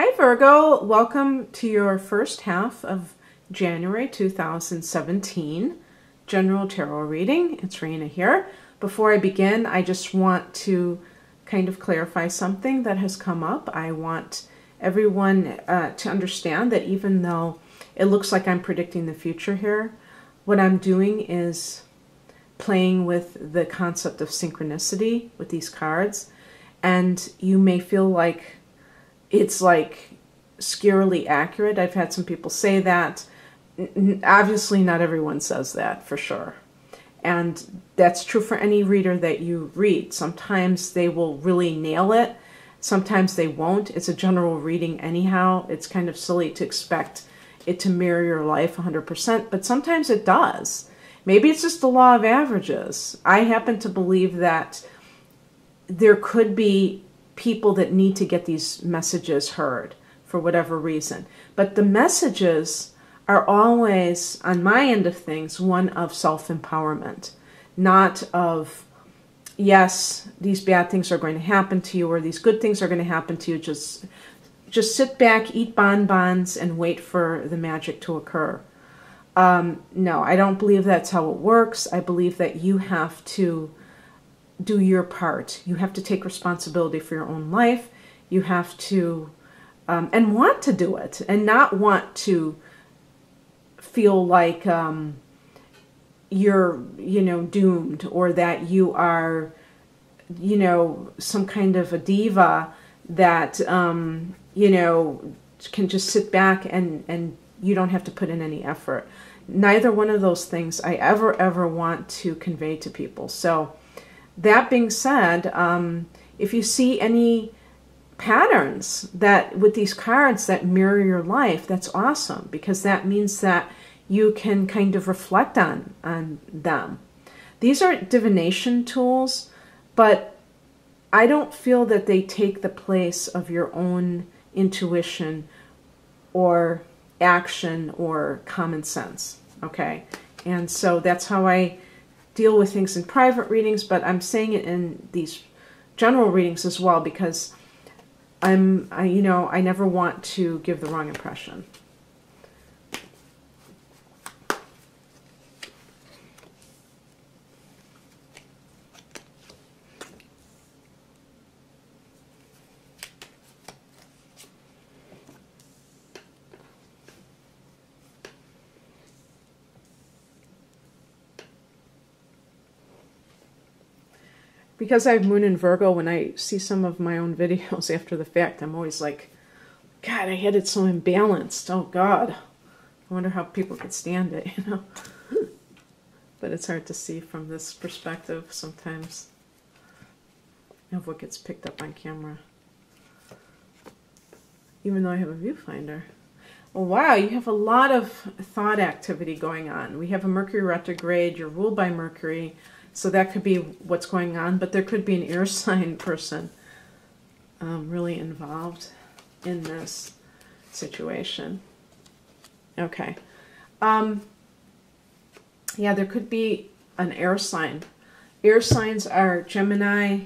Hi Virgo, welcome to your first half of January 2017 general tarot reading. It's Raina here. Before I begin, I just want to kind of clarify something that has come up. I want everyone to understand that even though it looks like I'm predicting the future here, what I'm doing is playing with the concept of synchronicity with these cards. And you may feel like it's like scarily accurate. I've had some people say that. Obviously not everyone says that, for sure. And that's true for any reader that you read. Sometimes they will really nail it. Sometimes they won't. It's a general reading anyhow. It's kind of silly to expect it to mirror your life 100%, but sometimes it does. Maybe it's just the law of averages. I happen to believe that there could be people that need to get these messages heard for whatever reason. But the messages are always, on my end of things, one of self-empowerment, not of, yes, these bad things are going to happen to you or these good things are going to happen to you. Just sit back, eat bonbons, and wait for the magic to occur. No, I don't believe that's how it works. I believe that you have to do your part. You have to take responsibility for your own life. You have to, and want to do it, and not want to feel like you're, doomed, or that you are, some kind of a diva that, can just sit back and you don't have to put in any effort. Neither one of those things I ever want to convey to people. So that being said, if you see any patterns that with these cards that mirror your life, that's awesome, because that means that you can kind of reflect on them. These are divination tools, but I don't feel that they take the place of your own intuition or action or common sense, okay? And so that's how I deal with things in private readings, but I'm saying it in these general readings as well, because I never want to give the wrong impression. Because I have Moon in Virgo, when I see some of my own videos after the fact, I'm always like, God, I had it so imbalanced. Oh, God. I wonder how people could stand it, But it's hard to see from this perspective sometimes of what gets picked up on camera. Even though I have a viewfinder. Well, wow, you have a lot of thought activity going on. We have a Mercury retrograde. You're ruled by Mercury. So that could be what's going on, but there could be an air sign person really involved in this situation. Okay. Yeah, there could be an air sign. Air signs are Gemini,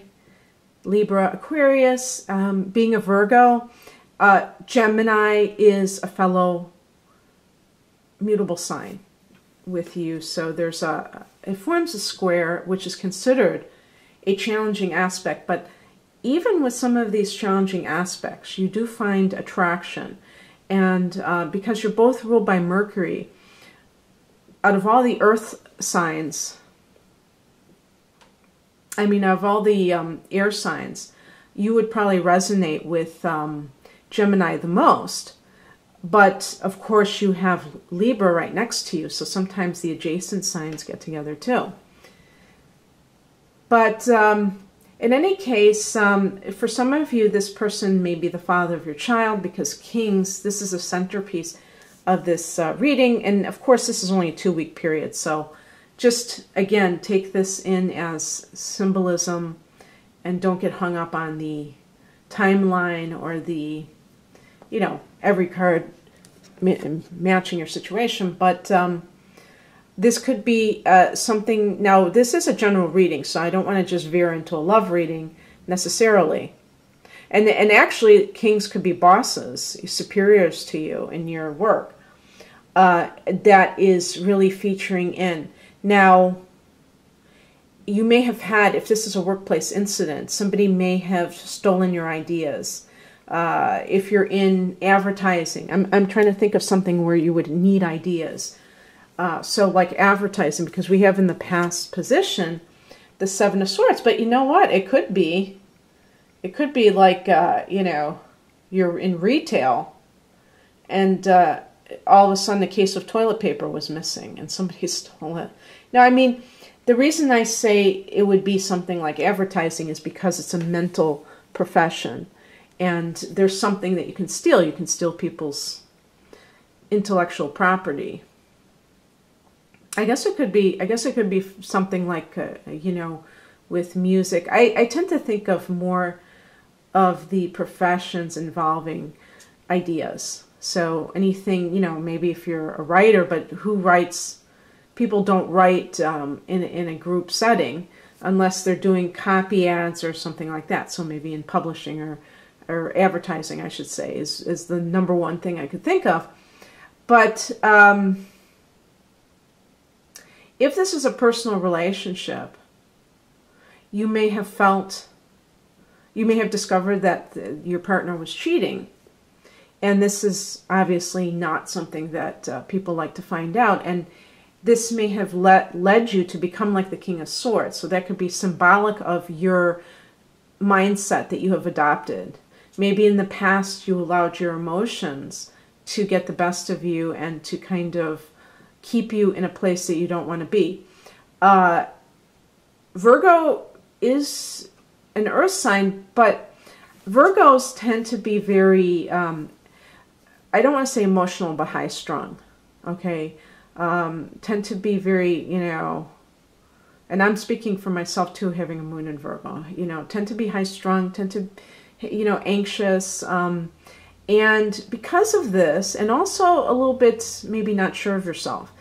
Libra, Aquarius. Being a Virgo, Gemini is a fellow mutable sign with you. So there's it forms a square, which is considered a challenging aspect. But even with some of these challenging aspects, you do find attraction. And because you're both ruled by Mercury, out of all the earth signs, of all the air signs, you would probably resonate with Gemini the most. But, of course, you have Libra right next to you, so sometimes the adjacent signs get together, too. But in any case, for some of you, this person may be the father of your child, because Kings, this is a centerpiece of this reading. And, of course, this is only a 2-week period, so just, again, take this in as symbolism and don't get hung up on the timeline or the every card matching your situation. But this could be something. Now, this is a general reading, so I don't want to just veer into a love reading necessarily. And actually, kings could be bosses, superiors to you in your work. That is really featuring in. Now, you may have had, if this is a workplace incident, somebody may have stolen your ideas. If you're in advertising, I'm trying to think of something where you would need ideas. So like advertising, because we have in the past position the Seven of Swords. But you know what? It could be like, you know, you're in retail and all of a sudden a case of toilet paper was missing and somebody stole it. Now, I mean, the reason I say it would be something like advertising is because it's a mental profession. And there's something that you can steal. You can steal people's intellectual property. I guess it could be something like, you know, with music. I tend to think of more of the professions involving ideas. So anything, you know, maybe if you're a writer, but who writes? People don't write in a group setting unless they're doing copy ads or something like that. So maybe in publishing or advertising, I should say, is the number one thing I could think of. But if this is a personal relationship, you may have discovered that your partner was cheating. And this is obviously not something that people like to find out. And this may have led you to become like the King of Swords. So that could be symbolic of your mindset that you have adopted. Maybe in the past you allowed your emotions to get the best of you and to kind of keep you in a place that you don't want to be. Virgo is an earth sign, but Virgos tend to be very, I don't want to say emotional, but high-strung, okay? Tend to be very, you know, and I'm speaking for myself too, having a moon in Virgo, you know, tend to be high-strung, tend to, you know, anxious, and because of this, and also a little bit maybe not sure of yourself.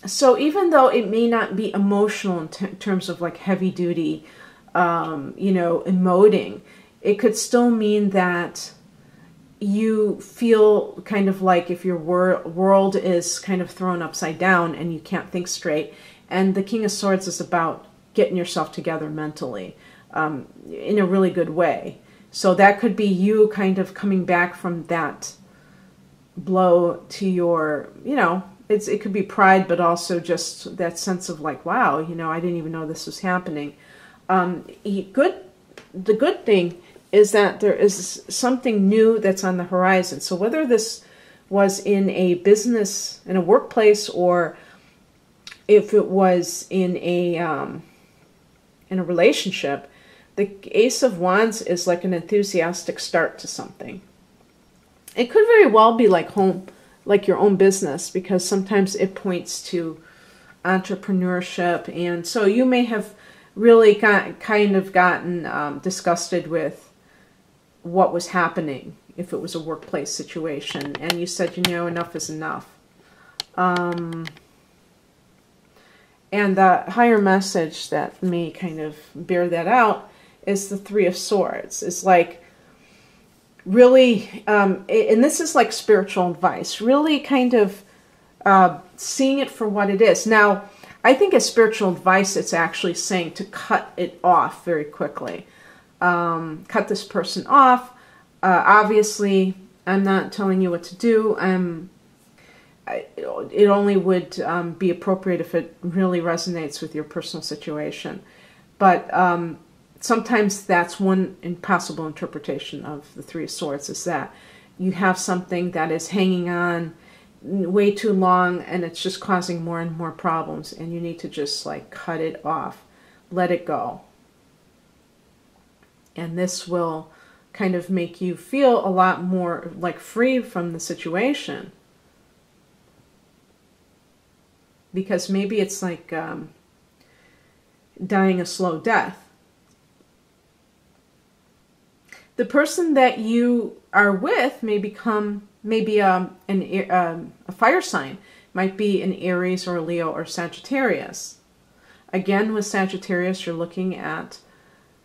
So even though it may not be emotional in terms of like heavy duty, you know, emoting, it could still mean that you feel kind of like if your world is kind of thrown upside down and you can't think straight. And the King of Swords is about getting yourself together mentally in a really good way. So that could be you kind of coming back from that blow to your, you know, it could be pride, but also just that sense of like, wow, you know, I didn't even know this was happening. The good thing is that there is something new that's on the horizon. So whether this was in a business, in a workplace, or if it was in a relationship, the Ace of Wands is like an enthusiastic start to something. It could very well be like home, like your own business, because sometimes it points to entrepreneurship. And so you may have really kind of gotten disgusted with what was happening if it was a workplace situation. And you said, you know, enough is enough. And the higher message that may kind of bear that out is the Three of Swords. It's like really, and this is like spiritual advice, really kind of seeing it for what it is. Now, I think as spiritual advice, it's actually saying to cut it off very quickly. Cut this person off. Obviously, I'm not telling you what to do. It only would be appropriate if it really resonates with your personal situation. But sometimes that's one possible interpretation of the Three of Swords, is that you have something that is hanging on way too long and it's just causing more and more problems, and you need to just like cut it off, let it go. And this will kind of make you feel a lot more like free from the situation. Because maybe it's like dying a slow death. The person that you are with may become maybe a fire sign. Might be an Aries or a Leo or Sagittarius. Again, with Sagittarius, you're looking at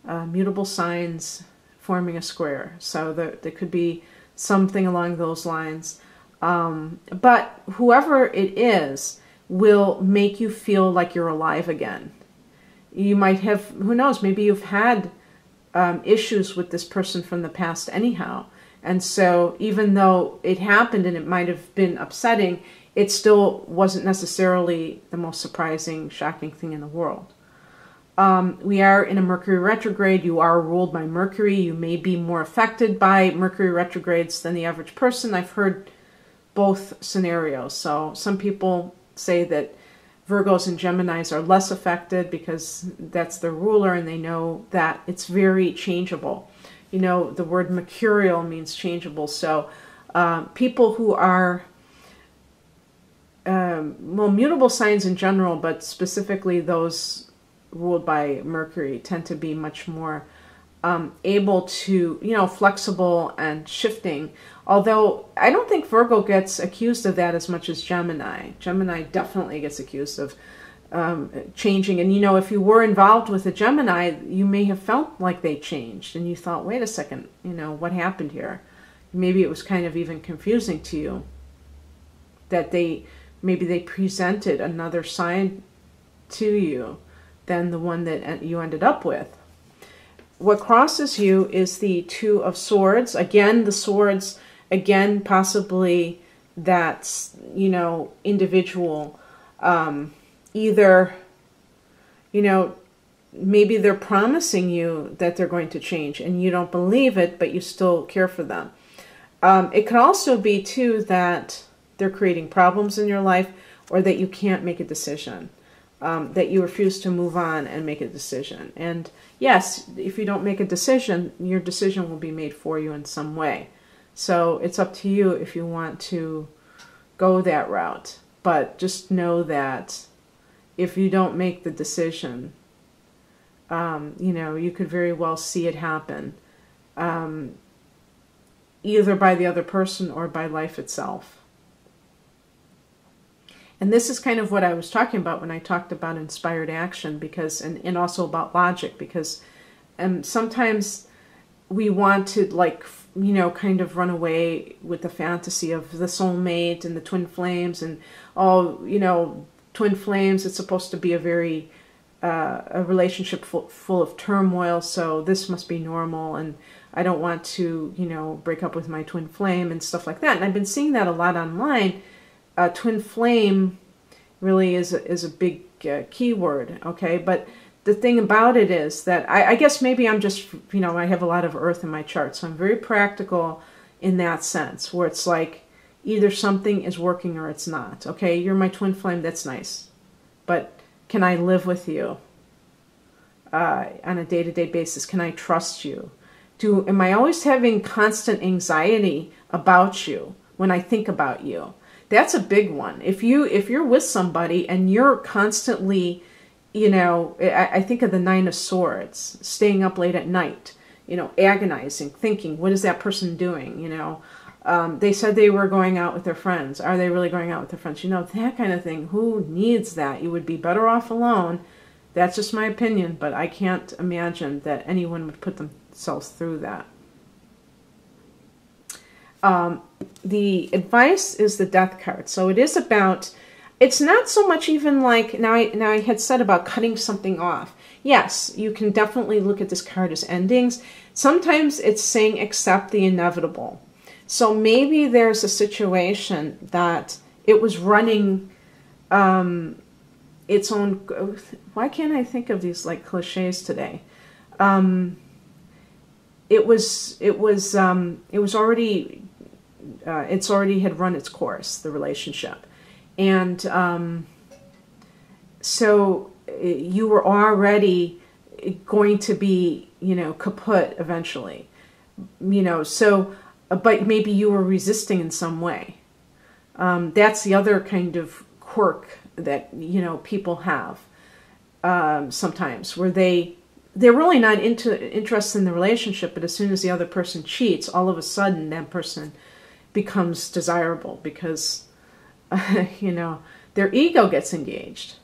mutable signs forming a square. So there could be something along those lines. But whoever it is will make you feel like you're alive again. You might have, who knows, maybe you've had issues with this person from the past anyhow. And so even though it happened and it might have been upsetting, it still wasn't necessarily the most surprising, shocking thing in the world. We are in a Mercury retrograde. You are ruled by Mercury. You may be more affected by Mercury retrogrades than the average person. I've heard both scenarios. So some people say that Virgos and Geminis are less affected because that's their ruler and they know that it's very changeable. You know, the word mercurial means changeable. So people who are, well, mutable signs in general, but specifically those ruled by Mercury tend to be much more able to, you know, flexible and shifting. Although I don't think Virgo gets accused of that as much as Gemini. Gemini definitely gets accused of changing. And, you know, if you were involved with a Gemini, you may have felt like they changed. And you thought, wait a second, you know, what happened here? Maybe it was kind of even confusing to you that maybe they presented another side to you than the one that you ended up with. What crosses you is the Two of Swords. Again, the swords, again, possibly that's, you know, individual. Either, you know, maybe they're promising you that they're going to change and you don't believe it, but you still care for them. It could also be, too, that they're creating problems in your life or that you can't make a decision. That you refuse to move on and make a decision. And yes, if you don't make a decision, your decision will be made for you in some way. So it's up to you if you want to go that route. But just know that if you don't make the decision, you know, you could very well see it happen, either by the other person or by life itself. And this is kind of what I was talking about when I talked about inspired action, because, and also about logic, because sometimes we want to, like, you know, kind of run away with the fantasy of the soulmate and the twin flames and, oh, you know, twin flames, it's supposed to be a very, a relationship full of turmoil, so this must be normal, and I don't want to, you know, break up with my twin flame and stuff like that. And I've been seeing that a lot online. Twin flame really is a big keyword, okay? But the thing about it is that I guess maybe I'm just, you know, I have a lot of earth in my chart, so I'm very practical in that sense, where it's like either something is working or it's not, okay? You're my twin flame, that's nice. But can I live with you on a day-to-day basis? Can I trust you? Am I always having constant anxiety about you when I think about you? That's a big one. If you're with somebody and you're constantly, you know, I think of the Nine of Swords, staying up late at night, you know, agonizing, thinking, what is that person doing? You know, they said they were going out with their friends. Are they really going out with their friends? You know, that kind of thing. Who needs that? You would be better off alone. That's just my opinion, but I can't imagine that anyone would put themselves through that. The advice is the Death card. So it is about, it's not so much even like, now I had said about cutting something off. Yes, you can definitely look at this card as endings. Sometimes it's saying accept the inevitable. So maybe there's a situation that it was running its own, why can't I think of these like cliches today? It's already had run its course, the relationship. And so you were already going to be, you know, kaput eventually. You know, so, but maybe you were resisting in some way. That's the other kind of quirk that, you know, people have sometimes, where they're really not interested in the relationship, but as soon as the other person cheats, all of a sudden that person becomes desirable because, you know, their ego gets engaged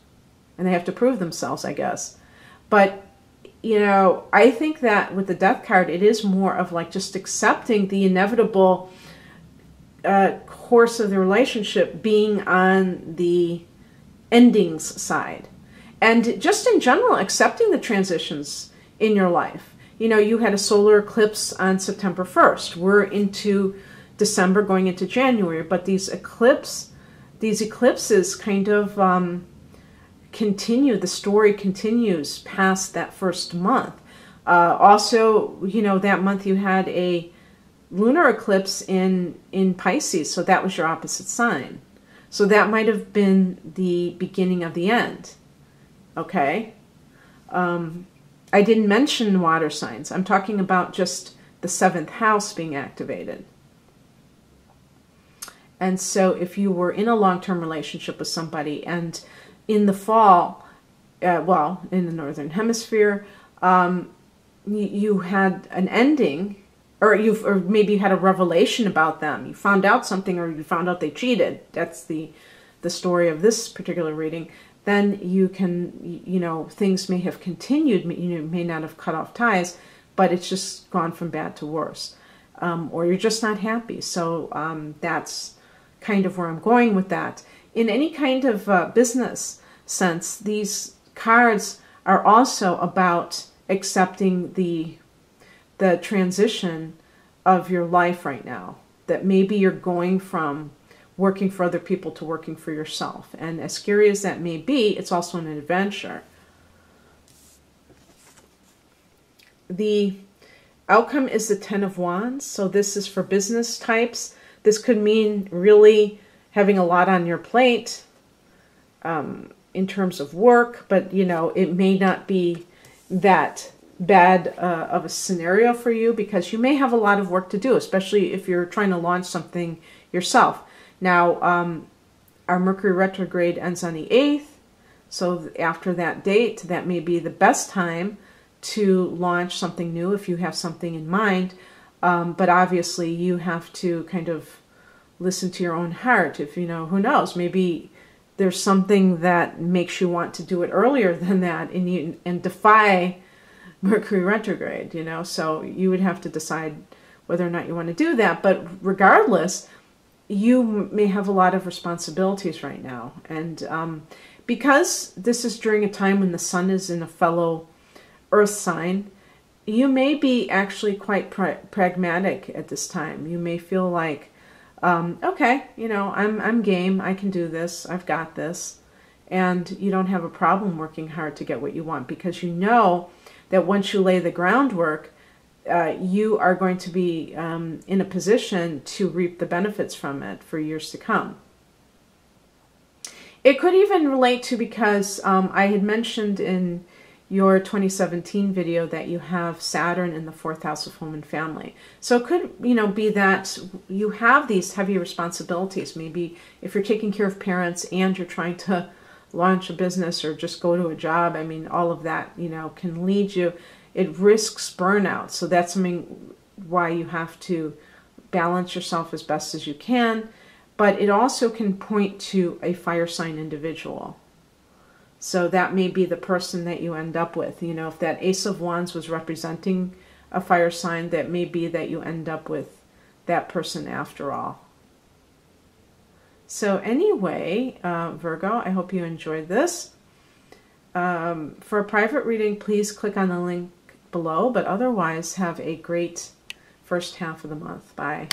and they have to prove themselves, I guess. But you know, I think that with the Death card, it is more of like just accepting the inevitable course of the relationship being on the endings side. And just in general, accepting the transitions in your life. You know, you had a solar eclipse on September 1st. We're into December, going into January, but these eclipses kind of continue. The story continues past that first month. Also, you know, that month you had a lunar eclipse in Pisces, so that was your opposite sign. So that might have been the beginning of the end. Okay? I didn't mention water signs. I'm talking about just the 7th house being activated. And so if you were in a long-term relationship with somebody and in the fall, well, in the Northern Hemisphere, you had an ending, or maybe you had a revelation about them. You found out something, or you found out they cheated. That's the story of this particular reading. Then you can, you know, things may have continued, you may not have cut off ties, but it's just gone from bad to worse. Or you're just not happy. So that's kind of where I'm going with that. In any kind of business sense, these cards are also about accepting the transition of your life right now. That maybe you're going from working for other people to working for yourself. And as scary as that may be, it's also an adventure. The outcome is the 10 of Wands. So this is for business types. This could mean really having a lot on your plate in terms of work, but you know, it may not be that bad of a scenario for you, because you may have a lot of work to do, especially if you're trying to launch something yourself. Now, our Mercury retrograde ends on the 8th, so after that date, that may be the best time to launch something new if you have something in mind. But obviously, you have to kind of listen to your own heart. If you know, who knows, maybe there's something that makes you want to do it earlier than that, and defy Mercury retrograde. You know, so you would have to decide whether or not you want to do that. But regardless, you may have a lot of responsibilities right now. And because this is during a time when the sun is in a fellow earth sign, you may be actually quite pragmatic at this time. You may feel like, okay, you know, I'm game. I can do this. I've got this. And you don't have a problem working hard to get what you want, because you know that once you lay the groundwork, you are going to be in a position to reap the benefits from it for years to come. It could even relate to, because I had mentioned in your 2017 video that you have Saturn in the 4th house of home and family. So it could, you know, be that you have these heavy responsibilities. Maybe if you're taking care of parents and you're trying to launch a business or just go to a job, I mean, all of that, you know, can lead you. It risks burnout. So that's something why you have to balance yourself as best as you can. But it also can point to a fire sign individual. So that may be the person that you end up with. You know, if that Ace of Wands was representing a fire sign, that may be that you end up with that person after all. So anyway, Virgo, I hope you enjoyed this. For a private reading, please click on the link below, but otherwise have a great first half of the month. Bye.